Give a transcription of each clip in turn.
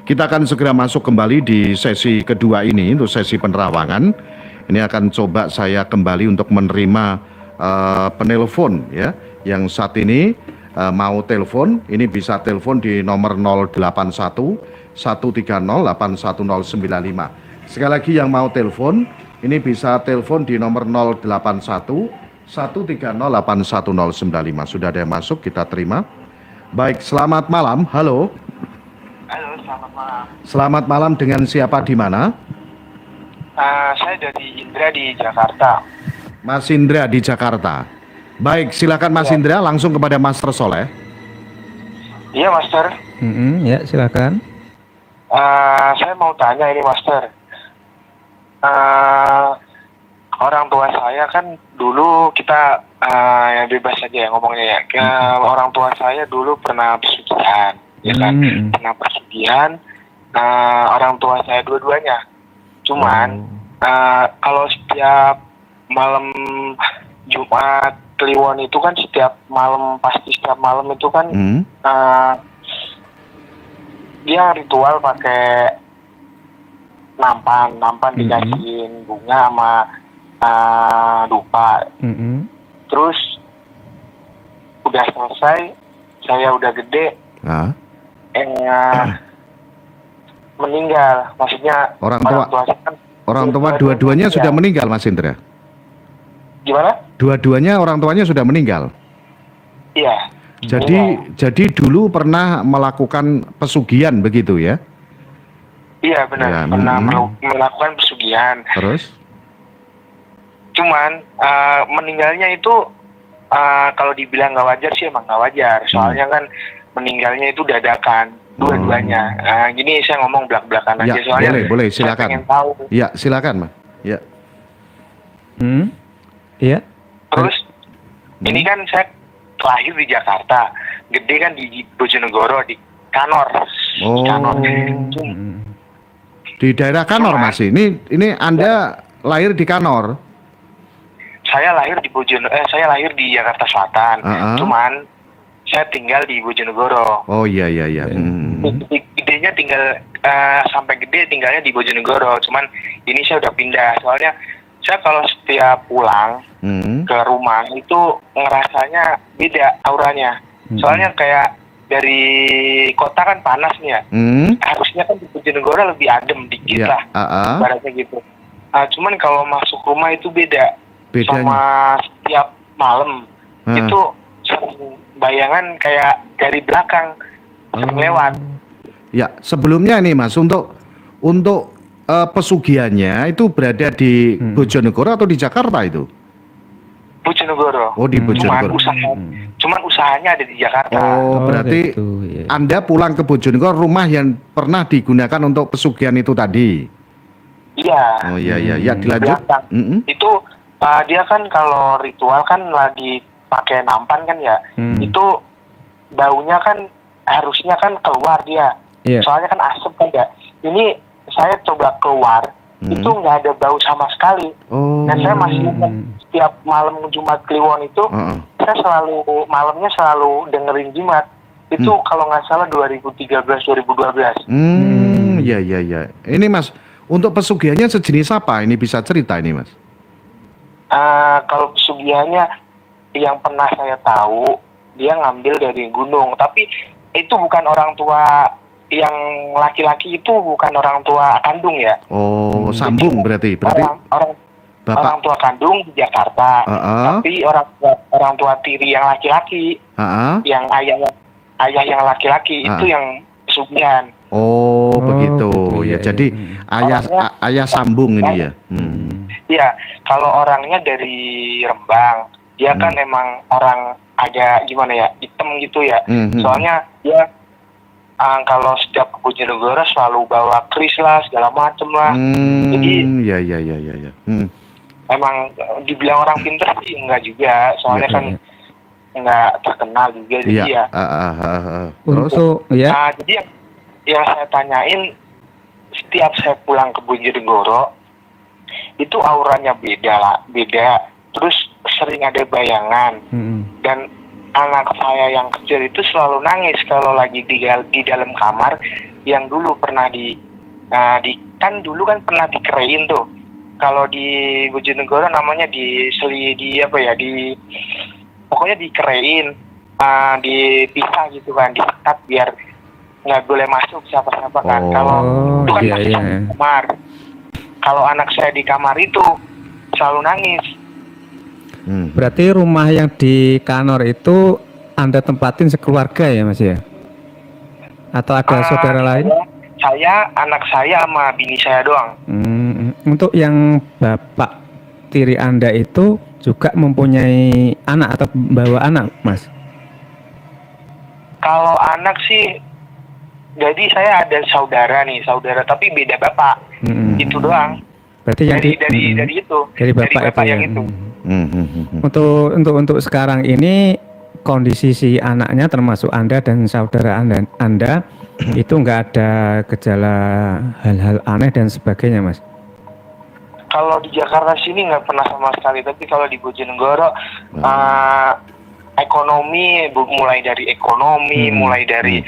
Kita akan segera masuk kembali di sesi kedua ini untuk sesi penerawangan. Ini akan coba saya kembali untuk menerima penelpon ya, yang saat ini mau telepon. Ini bisa telepon di nomor 081 130 81095. Sekali lagi yang mau telepon, ini bisa telepon di nomor 081 130 81095. Sudah ada yang masuk, kita terima. Baik, selamat malam. Halo. Halo, selamat malam. Selamat malam, dengan siapa di mana? Saya dari Indra di Jakarta. Mas Indra di Jakarta. Baik, silakan Mas Indra, langsung kepada Master Soleh. Iya, Master. Ya, silakan. Saya mau tanya ini, Master. Orang tua saya kan dulu kita yang bebas aja ya ngomongnya ya. Orang tua saya dulu pernah pesugihan, ya kan? Pernah pesugihan. Orang tua saya dua-duanya. Cuman kalau setiap malam Jumat Kliwon itu kan setiap malam itu kan dia ritual pakai nampan dikasihin bunga sama dupa. Terus udah selesai, saya udah gede, meninggal. Maksudnya Orang tua kan dua-duanya sudah meninggal, Mas Indra. Gimana? Dua-duanya orang tuanya sudah meninggal. Iya. Jadi dulu pernah melakukan pesugihan begitu ya? Iya benar, Ya, pernah melakukan pesugihan. Terus? Cuman meninggalnya itu kalau dibilang nggak wajar sih emang nggak wajar. Soalnya kan meninggalnya itu dadakan dua-duanya. Gini saya ngomong belak-belakan aja. Soalnya boleh, silakan. Saya pengen tahu. Ya, silakan, Mas. Ya. Iya. Terus ini kan saya lahir di Jakarta, gede kan di Bojonegoro di Kanor. Kanor. Di daerah Kanor, Mas. Ini Anda lahir di Kanor. Saya lahir di Jakarta Selatan. Cuman saya tinggal di Bojonegoro. Oh iya. Gedenya tinggal sampai gede tinggalnya di Bojonegoro. Cuman ini saya udah pindah. Soalnya saya kalau setiap pulang ke rumah itu ngerasanya beda auranya. Soalnya kayak dari kota kan panas nih ya. Harusnya kan di Bojonegoro lebih adem dikit lah. Ibaratnya gitu. Cuman kalau masuk rumah itu beda. Bedanya. Sama setiap malam itu bayangan kayak dari belakang sering lewat. Ya, sebelumnya nih Mas, untuk pesugihannya itu berada di Bojonegoro atau di Jakarta itu? Bojonegoro. Oh, di Bojonegoro. Cuman usahanya ada di Jakarta. Oh, berarti gitu, ya. Anda pulang ke Bojonegoro, rumah yang pernah digunakan untuk pesugihan itu tadi? Iya. Oh iya, dilanjut. Itu dia kan kalau ritual kan lagi pakai nampan kan ya. Itu baunya kan harusnya kan keluar dia. Soalnya kan asap kan ya. Ini saya coba keluar, itu nggak ada bau sama sekali. Dan saya masih ingat setiap malam Jumat Kliwon itu, saya malamnya selalu dengerin jimat. Itu kalau nggak salah 2013-2012. Iya. Ini Mas, untuk pesugihannya sejenis apa? Ini bisa cerita ini Mas? Kalau pesugihannya yang pernah saya tahu, dia ngambil dari gunung. Tapi itu bukan orang tua yang laki-laki, itu bukan orang tua kandung ya. Oh, sambung berarti orang tua kandung di Jakarta. Tapi orang tua tiri yang laki-laki, yang ayah yang laki-laki itu yang pesugihan. Oh, begitu. Ya, jadi ayah sambung ini ya. Iya, kalau orangnya dari Rembang, dia kan emang orang agak gimana ya, hitam gitu ya. Soalnya dia kalau setiap ke Bojonegoro selalu bawa keris lah, segala macem lah. Jadi iya. emang dibilang orang pintar sih enggak juga, soalnya kan enggak terkenal juga. Jadi ya. Terus? Jadi yang saya tanyain, setiap saya pulang ke Bojonegoro itu auranya beda. Terus sering ada bayangan. Dan anak saya yang kecil itu selalu nangis kalau lagi di dalam kamar, yang dulu pernah kan dulu kan pernah dikerein tuh. Kalau di Bojonegoro namanya pokoknya dikerein, dipisah gitu kan, disekat biar nggak boleh masuk siapa-siapa kan. Kalau itu kan iya, iya. di kamar. Kalau anak saya di kamar itu selalu nangis. Berarti rumah yang di Kanor itu Anda tempatin sekeluarga ya Mas ya? Atau ada saudara lain? Saya, anak saya sama bini saya doang. Untuk yang bapak tiri Anda itu juga mempunyai anak atau bawa anak Mas? Kalau anak sih, jadi saya ada saudara tapi beda bapak. Itu doang. Berarti yang dari itu. Dari bapak itu yang ya? itu. Untuk sekarang ini kondisi si anaknya termasuk Anda dan saudara Anda itu nggak ada gejala hal-hal aneh dan sebagainya Mas? Kalau di Jakarta sini nggak pernah sama sekali, tapi kalau di Bojonegoro ekonomi, mulai dari ekonomi, mulai dari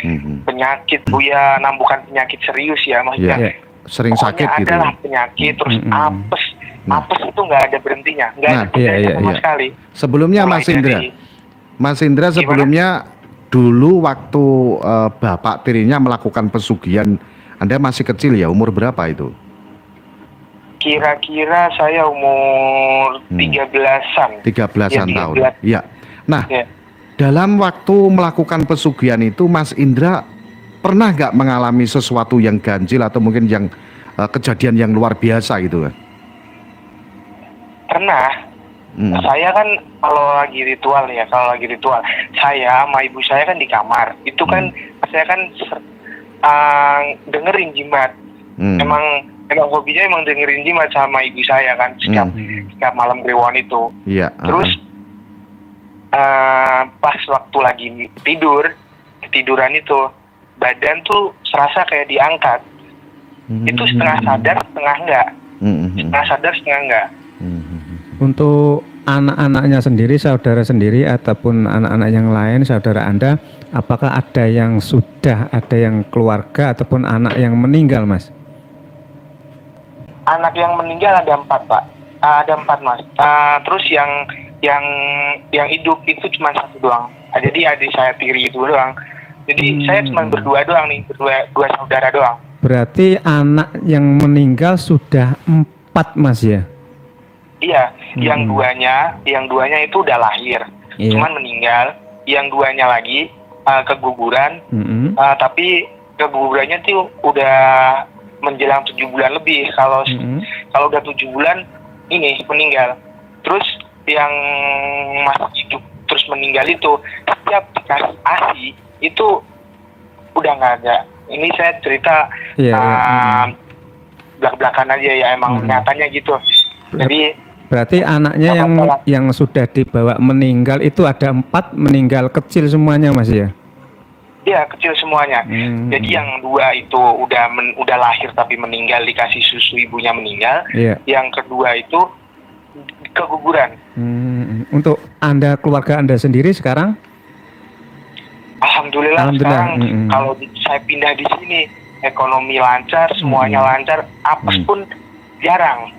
penyakit Buya, bukan penyakit serius ya maksudnya. Sering sakit gitu. Adalah penyakit, terus apes itu nggak ada berhentinya, nggak ada sama sekali. Sebelumnya Mas Indra sebelumnya dulu waktu bapak tirinya melakukan pesugihan, Anda masih kecil ya, umur berapa itu? Kira-kira saya umur 13-an. 13-an tahun. Iya. Nah, dalam waktu melakukan pesugihan itu Mas Indra pernah nggak mengalami sesuatu yang ganjil atau mungkin yang kejadian yang luar biasa gitu kan? Pernah. Saya kan kalau lagi ritual, saya sama ibu saya kan di kamar. Itu kan saya kan dengerin jimat. Emang hobinya dengerin jimat sama ibu saya kan setiap malam kliwon itu. Iya. Terus pas waktu lagi ketiduran itu, badan tuh serasa kayak diangkat. Itu setengah sadar, setengah enggak. Setengah sadar, setengah enggak. Untuk anak-anaknya sendiri, saudara sendiri ataupun anak-anak yang lain, saudara Anda, apakah ada yang ada yang keluarga ataupun anak yang meninggal, Mas? Anak yang meninggal ada 4, Pak. Ada 4, Mas. Terus yang hidup itu cuma 1 doang. Jadi adik saya tiri itu doang. Jadi saya cuma berdua doang nih, dua saudara doang. Berarti anak yang meninggal sudah 4, Mas ya? Iya, yang duanya itu udah lahir, cuman meninggal. Yang 2-nya lagi keguguran, tapi kegugurannya tuh udah menjelang 7 bulan lebih. Kalau udah 7 bulan ini meninggal. Terus yang masih hidup terus meninggal itu setiap dikasih ASI itu udah nggak ada. Ini saya cerita belak-belakan aja ya, emang nyatanya gitu. Jadi berarti anaknya yang sudah dibawa meninggal itu ada 4 meninggal kecil semuanya, Mas ya? Iya, kecil semuanya. Jadi yang 2 itu udah lahir tapi meninggal, dikasih susu ibunya meninggal. Yang kedua itu keguguran. Untuk Anda, keluarga Anda sendiri sekarang? Alhamdulillah. Sekarang kalau saya pindah di sini ekonomi lancar, semuanya lancar, apes pun jarang.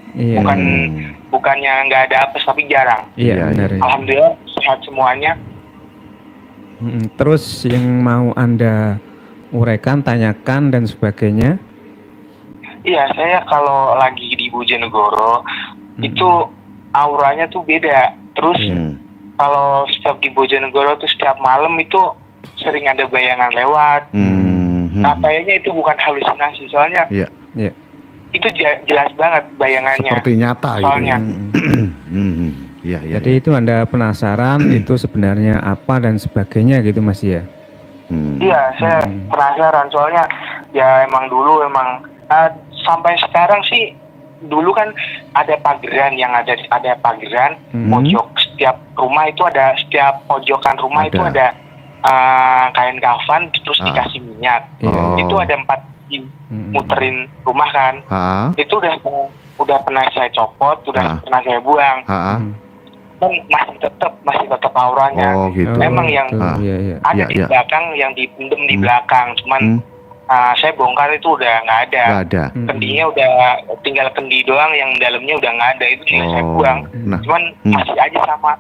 Bukannya nggak ada apes tapi jarang. Alhamdulillah sehat semuanya. Terus yang mau Anda uraikan, tanyakan dan sebagainya? Iya, saya kalau lagi di Bojonegoro itu auranya tuh beda. Terus kalau setiap di Bojonegoro tuh setiap malam itu sering ada bayangan lewat. Kayaknya itu bukan halusinasi, soalnya itu jelas banget bayangannya. Seperti nyata soalnya. Jadi itu Anda penasaran itu sebenarnya apa dan sebagainya gitu, Mas ya? Iya, saya penasaran soalnya ya emang dulu sampai sekarang sih, dulu kan ada pageran pojok setiap rumah itu ada, setiap pojokan rumah itu ada kain kafan terus dikasih minyak. Itu ada 4 muterin rumah kan. Itu udah pernah saya copot, udah pernah saya buang. Dan masih tetap auranya. Memang yang ada di belakang, yang dipendem di belakang, cuman saya bongkar itu udah nggak ada. Nggak ada. Kendinya udah tinggal kendi doang, yang dalamnya udah nggak ada, itu juga saya buang. Nah, Cuman masih aja sama.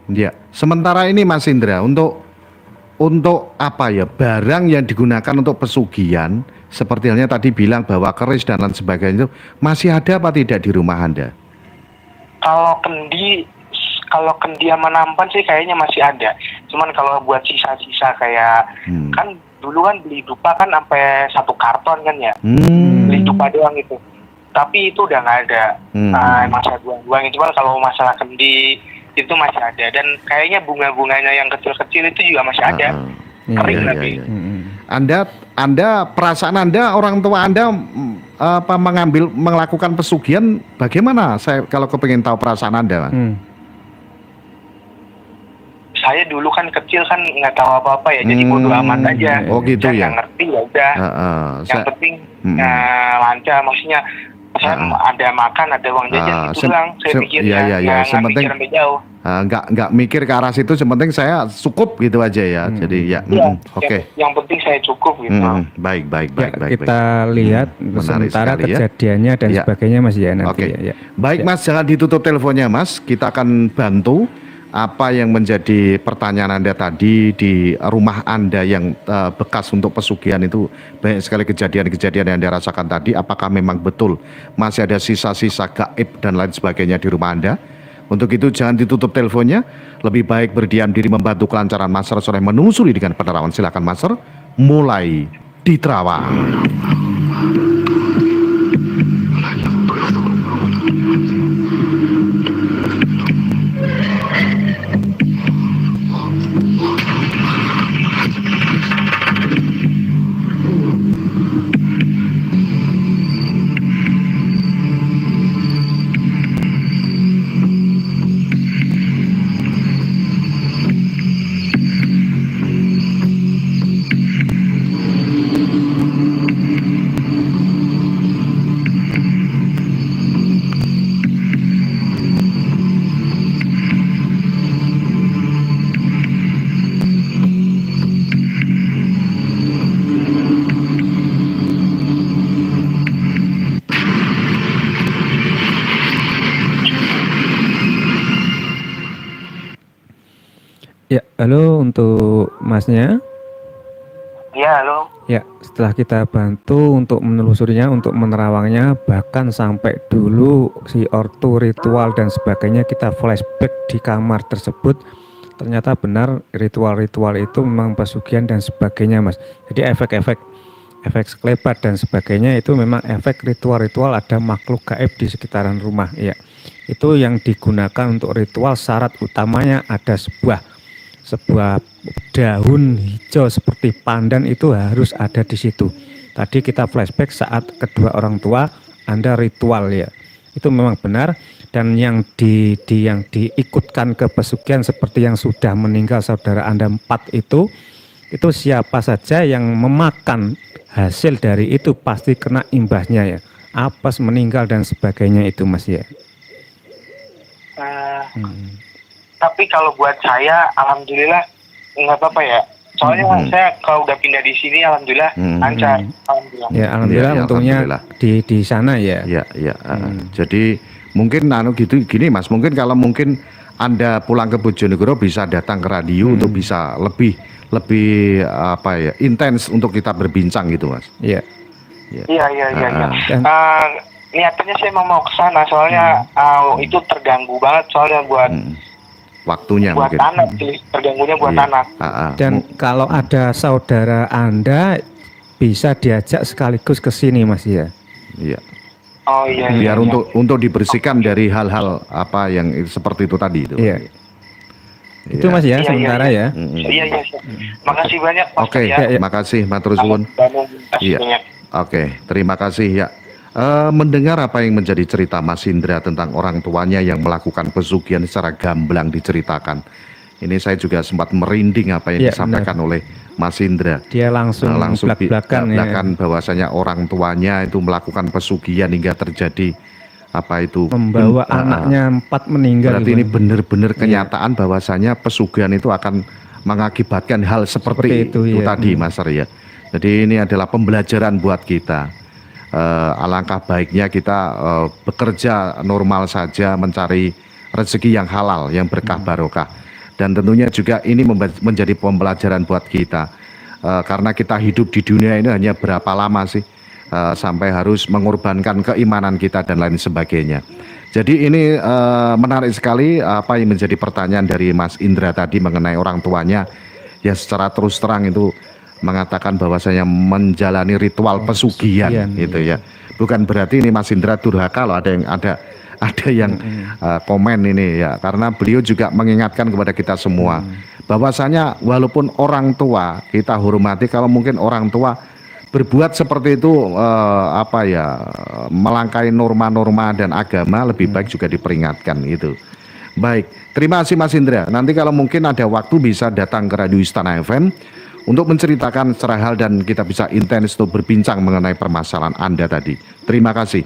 Ya, sementara ini Mas Indra, untuk apa ya, barang yang digunakan untuk pesugihan seperti halnya tadi bilang bahwa keris dan lain sebagainya itu masih ada apa tidak di rumah Anda? Kalau kendi sama nampan sih kayaknya masih ada. Cuman kalau buat sisa-sisa kayak kan dulu kan beli dupa kan sampai 1 karton kan ya. Beli dupa doang itu. Tapi itu udah nggak ada. Emang saya buang-buang. Cuman kalau masalah kendi itu masih ada, dan kayaknya bunga-bunganya yang kecil-kecil itu juga masih ada. Kering lagi. Anda perasaan Anda, orang tua Anda melakukan pesugihan bagaimana? Saya kalau kepingin tahu perasaan Anda. Saya dulu kan kecil kan nggak tahu apa-apa ya, jadi bodo amat aja. Oh gitu ya. Nggak ngerti ya udah. Yang penting lancar, maksudnya saya ada makan, ada uang jajan itu doang. Saya pikir nggak mikir sampai jauh. Nggak mikir ke arah situ, sementing saya cukup gitu aja ya. Jadi ya, oke. Yang penting saya cukup gitu. Baik. Kita lihat sementara kejadiannya dan sebagainya Mas ya nanti. Ya. Baik Mas, jangan ditutup teleponnya Mas. Kita akan bantu apa yang menjadi pertanyaan Anda tadi di rumah Anda yang bekas untuk pesugihan itu. Banyak sekali kejadian-kejadian yang Anda rasakan tadi. Apakah memang betul masih ada sisa-sisa gaib dan lain sebagainya di rumah Anda? Untuk itu jangan ditutup teleponnya. Lebih baik berdiam diri membantu kelancaran Master oleh menelusuri dengan penerawan. Silakan Master, mulai di Terawang. Ya, halo untuk Masnya. Ya, halo. Ya, setelah kita bantu untuk menelusurinya, untuk menerawangnya, bahkan sampai dulu si ortu ritual dan sebagainya, kita flashback di kamar tersebut, ternyata benar ritual-ritual itu memang pesugihan dan sebagainya Mas. Jadi efek sekelebat dan sebagainya itu memang efek ritual-ritual, ada makhluk gaib di sekitaran rumah ya. Itu yang digunakan untuk ritual, syarat utamanya ada sebuah daun hijau seperti pandan itu harus ada di situ. Tadi kita flashback saat kedua orang tua Anda ritual ya. Itu memang benar, dan yang diikutkan ke pesugihan seperti yang sudah meninggal saudara Anda 4 itu siapa saja yang memakan hasil dari itu pasti kena imbasnya ya. Apes, meninggal dan sebagainya itu Mas ya. Tapi kalau buat saya, alhamdulillah nggak apa-apa ya. Soalnya saya kalau udah pindah di sini, alhamdulillah lancar. Alhamdulillah. Ya, alhamdulillah Ya, untungnya alhamdulillah. di sana ya. Ya. Jadi mungkin gini Mas, mungkin kalau mungkin Anda pulang ke Bojonegoro bisa datang ke radio untuk bisa lebih apa ya, intens untuk kita berbincang gitu Mas. Iya. Iya. Niatnya saya mau ke sana, soalnya itu terganggu banget soalnya buat waktunya buat mungkin. anak, terganggunya buat anak. Dan kalau ada saudara Anda bisa diajak sekaligus ke sini Mas ya. Iya. Oh iya. Biar untuk dibersihkan dari hal-hal apa yang seperti itu tadi itu. Iya. Itu Mas ya, sementara ya. Iya. Makasih banyak Mas. Oke, makasih matur suwun. Iya. Oke, terima kasih ya. Mendengar apa yang menjadi cerita Mas Indra tentang orang tuanya yang melakukan pesugihan secara gamblang diceritakan. Ini saya juga sempat merinding apa yang disampaikan oleh Mas Indra. Dia langsung belak-belakan bahwasanya orang tuanya itu melakukan pesugihan hingga terjadi apa itu membawa anaknya 4 meninggal. Berarti ini benar-benar kenyataan bahwasanya pesugihan itu akan mengakibatkan hal seperti itu tadi Mas Arya. Jadi ini adalah pembelajaran buat kita. Alangkah baiknya kita bekerja normal saja, mencari rezeki yang halal, yang berkah barokah. Dan tentunya juga ini menjadi pembelajaran buat kita. Karena kita hidup di dunia ini hanya berapa lama sih, sampai harus mengorbankan keimanan kita dan lain sebagainya. Jadi ini menarik sekali apa yang menjadi pertanyaan dari Mas Indra tadi mengenai orang tuanya. Ya secara terus terang itu mengatakan bahwasanya menjalani ritual pesugihan gitu ya. Bukan berarti ini Mas Indra durhaka loh, ada yang komen ini ya, karena beliau juga mengingatkan kepada kita semua bahwasanya walaupun orang tua kita hormati, kalau mungkin orang tua berbuat seperti itu melangkahi norma-norma dan agama, lebih baik juga diperingatkan itu. Baik, terima kasih Mas Indra. Nanti kalau mungkin ada waktu bisa datang ke Radio Istana FM untuk menceritakan secara hal dan kita bisa intens untuk berbincang mengenai permasalahan Anda tadi. Terima kasih.